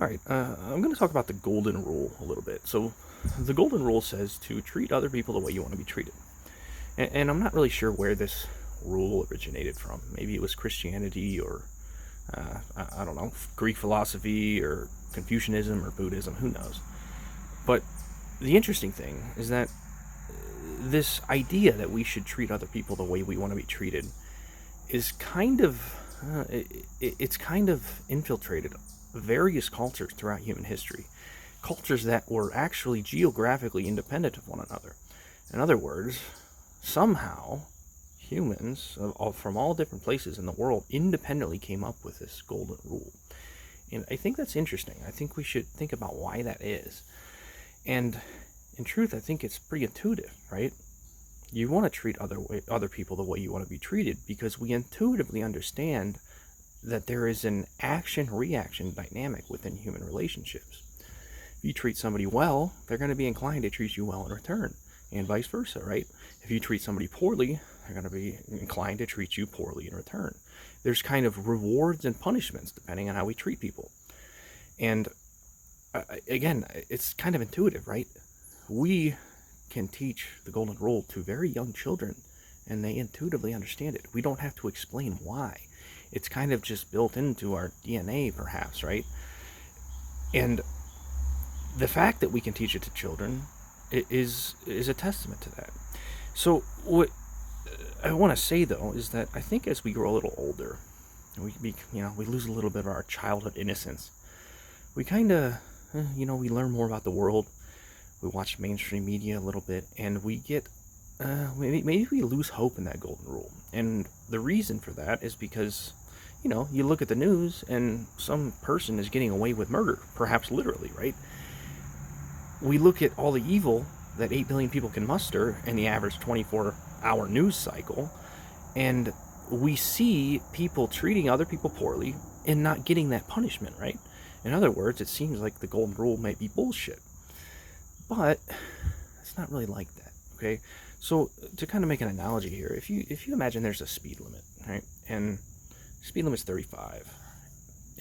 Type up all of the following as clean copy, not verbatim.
All right, I'm going to talk about the golden rule a little bit. So, the golden rule says to treat other people the way you want to be treated. And I'm not really sure where this rule originated from. Maybe it was Christianity or, I don't know, Greek philosophy or Confucianism or Buddhism, who knows. But the interesting thing is that this idea that we should treat other people the way we want to be treated is it's kind of infiltrated various cultures throughout human history, cultures that were actually geographically independent of one another. In other words, somehow humans from all different places in the world independently came up with this golden rule. And I think that's interesting. I think we should think about why that is. And in truth, I think it's pretty intuitive, right? You want to treat other people the way you want to be treated because we intuitively understand that there is an action-reaction dynamic within human relationships. If you treat somebody well, they're going to be inclined to treat you well in return, and vice versa, right? If you treat somebody poorly, they're going to be inclined to treat you poorly in return. There's kind of rewards and punishments depending on how we treat people. And again, it's kind of intuitive, right? We can teach the golden rule to very young children, and they intuitively understand it. We don't have to explain why. It's kind of just built into our DNA, perhaps, right? And the fact that we can teach it to children is a testament to that. So what I want to say, though, is that I think as we grow a little older, and we lose a little bit of our childhood innocence. We kind of, we learn more about the world. We watch mainstream media a little bit, and we get, maybe we lose hope in that golden rule. And the reason for that is because, you look at the news, and some person is getting away with murder, perhaps literally, right? We look at all the evil that 8 billion people can muster in the average 24-hour news cycle, and we see people treating other people poorly and not getting that punishment, right? In other words, it seems like the golden rule might be bullshit. But it's not really like that, okay? So to kind of make an analogy here, if you imagine there's a speed limit, right? And speed limit's 35.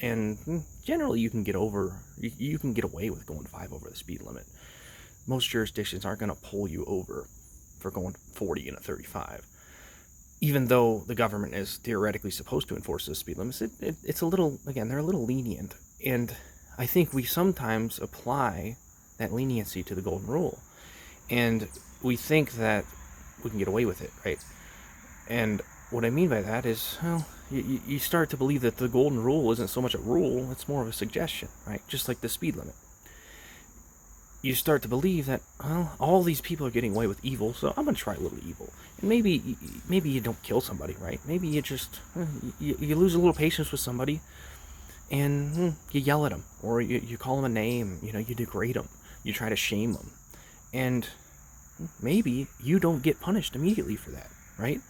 And generally you can get away with going 5 over the speed limit. Most jurisdictions aren't going to pull you over for going 40 in a 35. Even though the government is theoretically supposed to enforce those speed limits, it's a little, again, they're a little lenient. And I think we sometimes apply that leniency to the golden rule. And we think that we can get away with it, right? And what I mean by that is, well, you start to believe that the golden rule isn't so much a rule, it's more of a suggestion, right? Just like the speed limit. You start to believe that, well, all these people are getting away with evil, so I'm going to try a little evil. And maybe you don't kill somebody, right? Maybe you just, you lose a little patience with somebody, and you yell at them, or you call them a name, you degrade them, you try to shame them. And maybe you don't get punished immediately for that, right?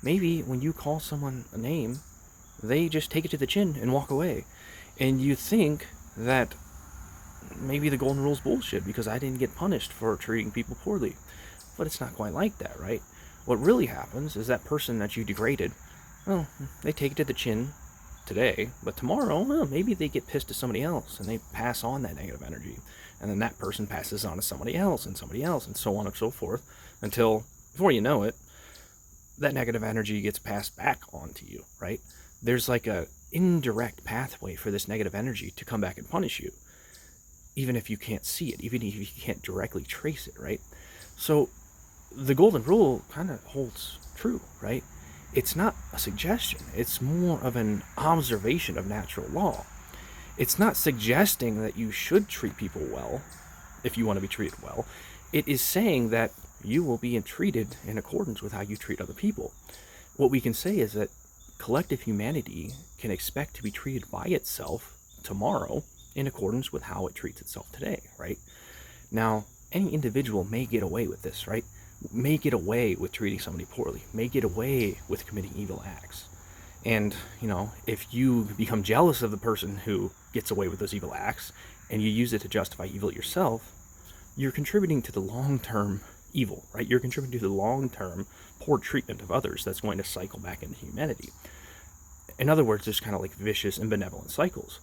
Maybe when you call someone a name, they just take it to the chin and walk away. And you think that maybe the golden rule's bullshit because I didn't get punished for treating people poorly. But it's not quite like that, right? What really happens is that person that you degraded, well, they take it to the chin today, but tomorrow, well, maybe they get pissed at somebody else and they pass on that negative energy. And then that person passes on to somebody else, and so on and so forth, until, before you know it, that negative energy gets passed back onto you, right? There's like a indirect pathway for this negative energy to come back and punish you, even if you can't see it, even if you can't directly trace it, right? So the golden rule kind of holds true, right? It's not a suggestion. It's more of an observation of natural law. It's not suggesting that you should treat people well if you want to be treated well. It is saying that you will be treated in accordance with how you treat other people. What we can say is that collective humanity can expect to be treated by itself tomorrow in accordance with how it treats itself today, right? Now, any individual may get away with this, right? May get away with treating somebody poorly, may get away with committing evil acts. And, if you become jealous of the person who gets away with those evil acts and you use it to justify evil yourself, you're contributing to the long-term evil, right? You're contributing to the long-term poor treatment of others that's going to cycle back into humanity. In other words, there's kind of like vicious and benevolent cycles.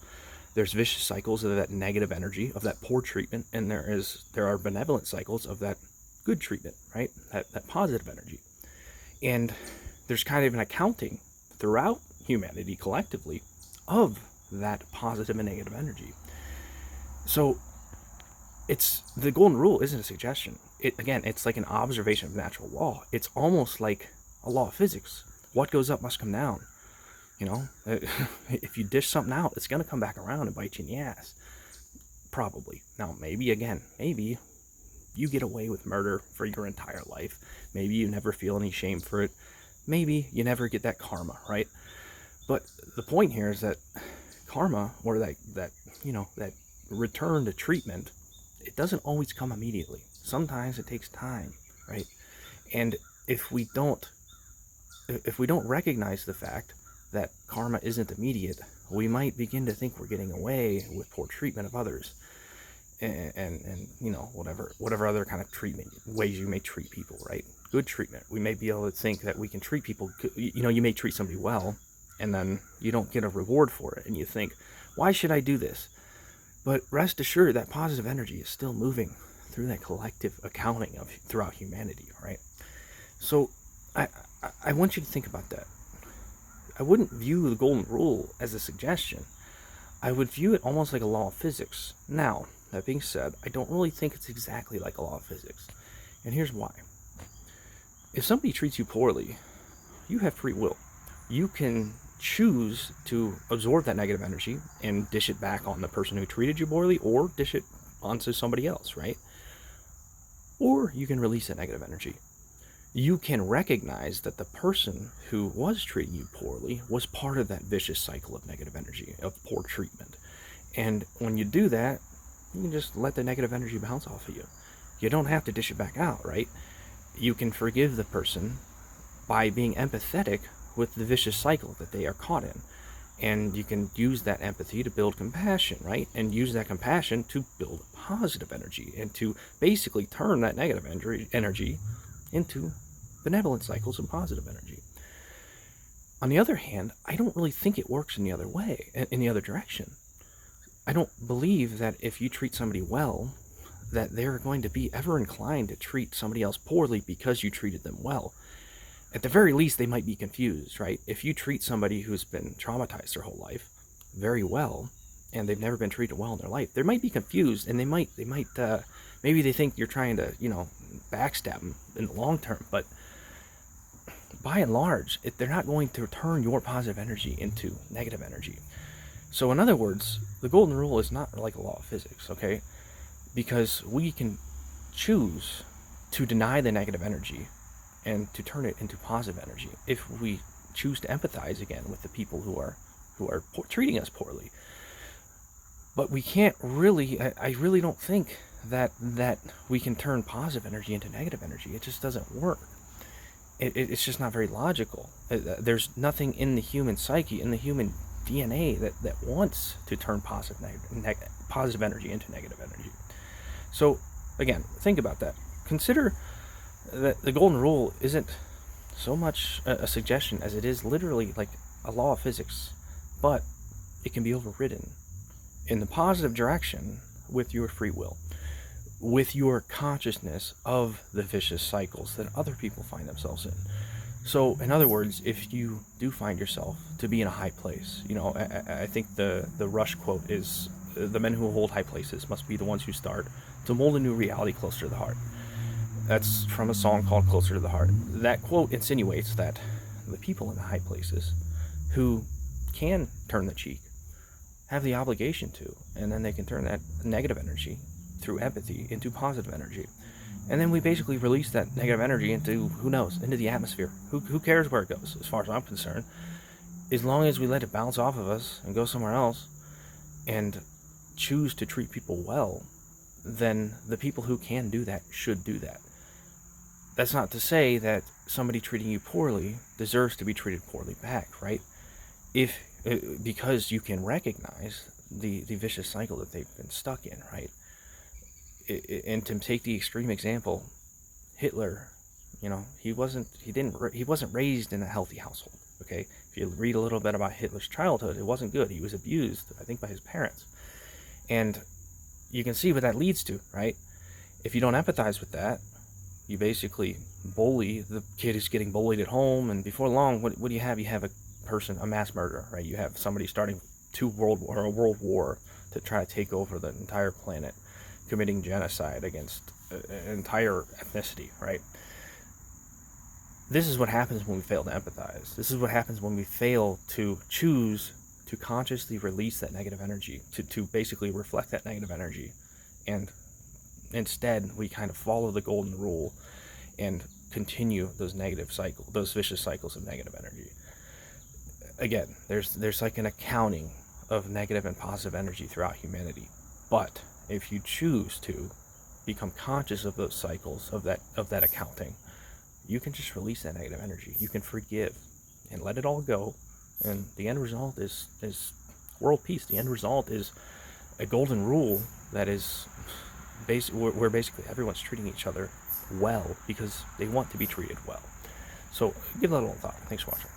There's vicious cycles of that negative energy, of that poor treatment, and there are benevolent cycles of that good treatment, right? That positive energy. And there's kind of an accounting throughout humanity collectively of that positive and negative energy. So it's the golden rule isn't a suggestion. It's like an observation of natural law. It's almost like a law of physics. What goes up must come down. If you dish something out, it's going to come back around and bite you in the ass. Probably. Now, maybe you get away with murder for your entire life. Maybe you never feel any shame for it. Maybe you never get that karma, right? But the point here is that karma, or that return to treatment, it doesn't always come immediately. Sometimes it takes time, right? And if we don't recognize the fact that karma isn't immediate, we might begin to think we're getting away with poor treatment of others, and whatever other kind of treatment ways you may treat people, right? Good treatment. We may be able to think that we can treat people. You may treat somebody well, and then you don't get a reward for it, and you think, why should I do this? But rest assured that positive energy is still moving through that collective accounting of throughout humanity, right? So I want you to think about that. I wouldn't view the golden rule as a suggestion. I would view it almost like a law of physics. Now, that being said, I don't really think it's exactly like a law of physics. And here's why. If somebody treats you poorly, you have free will. You can choose to absorb that negative energy and dish it back on the person who treated you poorly, or dish it onto somebody else, right? Or you can release that negative energy. You can recognize that the person who was treating you poorly was part of that vicious cycle of negative energy, of poor treatment. And when you do that, you can just let the negative energy bounce off of you. You don't have to dish it back out, right? You can forgive the person by being empathetic with the vicious cycle that they are caught in. And you can use that empathy to build compassion, right? And use that compassion to build positive energy, and to basically turn that negative energy into benevolent cycles of positive energy. On the other hand, I don't really think it works in the other way, in the other direction. I don't believe that if you treat somebody well, that they're going to be ever inclined to treat somebody else poorly because you treated them well. At the very least, they might be confused, right? If you treat somebody who's been traumatized their whole life very well, and they've never been treated well in their life, they might be confused, and maybe they think you're trying to, backstab them in the long term. But by and large, they're not going to turn your positive energy into negative energy. So in other words, the golden rule is not like a law of physics, okay? Because we can choose to deny the negative energy and to turn it into positive energy if we choose to empathize again with the people who are treating us poorly. But we can't really, I really don't think that we can turn positive energy into negative energy. It just doesn't work. It's just not very logical. There's nothing in the human psyche, in the human DNA that wants to turn positive energy into negative energy. So again, think about that. Consider that the golden rule isn't so much a suggestion as it is literally like a law of physics, but it can be overridden in the positive direction with your free will, with your consciousness of the vicious cycles that other people find themselves in. So in other words, if you do find yourself to be in a high place, I think the Rush quote is, the men who hold high places must be the ones who start to mold a new reality closer to the heart. That's from a song called Closer to the Heart. That quote insinuates that the people in the high places who can turn the cheek have the obligation to, and then they can turn that negative energy through empathy into positive energy. And then we basically release that negative energy into, who knows, into the atmosphere. Who cares where it goes, as far as I'm concerned? As long as we let it bounce off of us and go somewhere else and choose to treat people well, then the people who can do that should do that. That's not to say that somebody treating you poorly deserves to be treated poorly back, right? Because you can recognize the vicious cycle that they've been stuck in, right? And to take the extreme example, Hitler, he wasn't raised in a healthy household, okay? If If you read a little bit about Hitler's childhood, it wasn't good. He was abused, I think, by his parents. And you can see what that leads to, right? If you don't empathize with that, you basically bully the kid who's getting bullied at home, and before long, what do you have? You have a mass murderer, right? You have somebody starting a world war to try to take over the entire planet, committing genocide against an entire ethnicity, right? This is what happens when we fail to empathize. This is what happens when we fail to choose to consciously release that negative energy, to basically reflect that negative energy. And instead, we kind of follow the golden rule and continue those vicious cycles of negative energy. Again, there's like an accounting of negative and positive energy throughout humanity. But if you choose to become conscious of those cycles, of that accounting, you can just release that negative energy. You can forgive and let it all go. And the end result is world peace. The end result is a golden rule that is where basically everyone's treating each other well because they want to be treated well. So give that a little thought. Thanks for watching.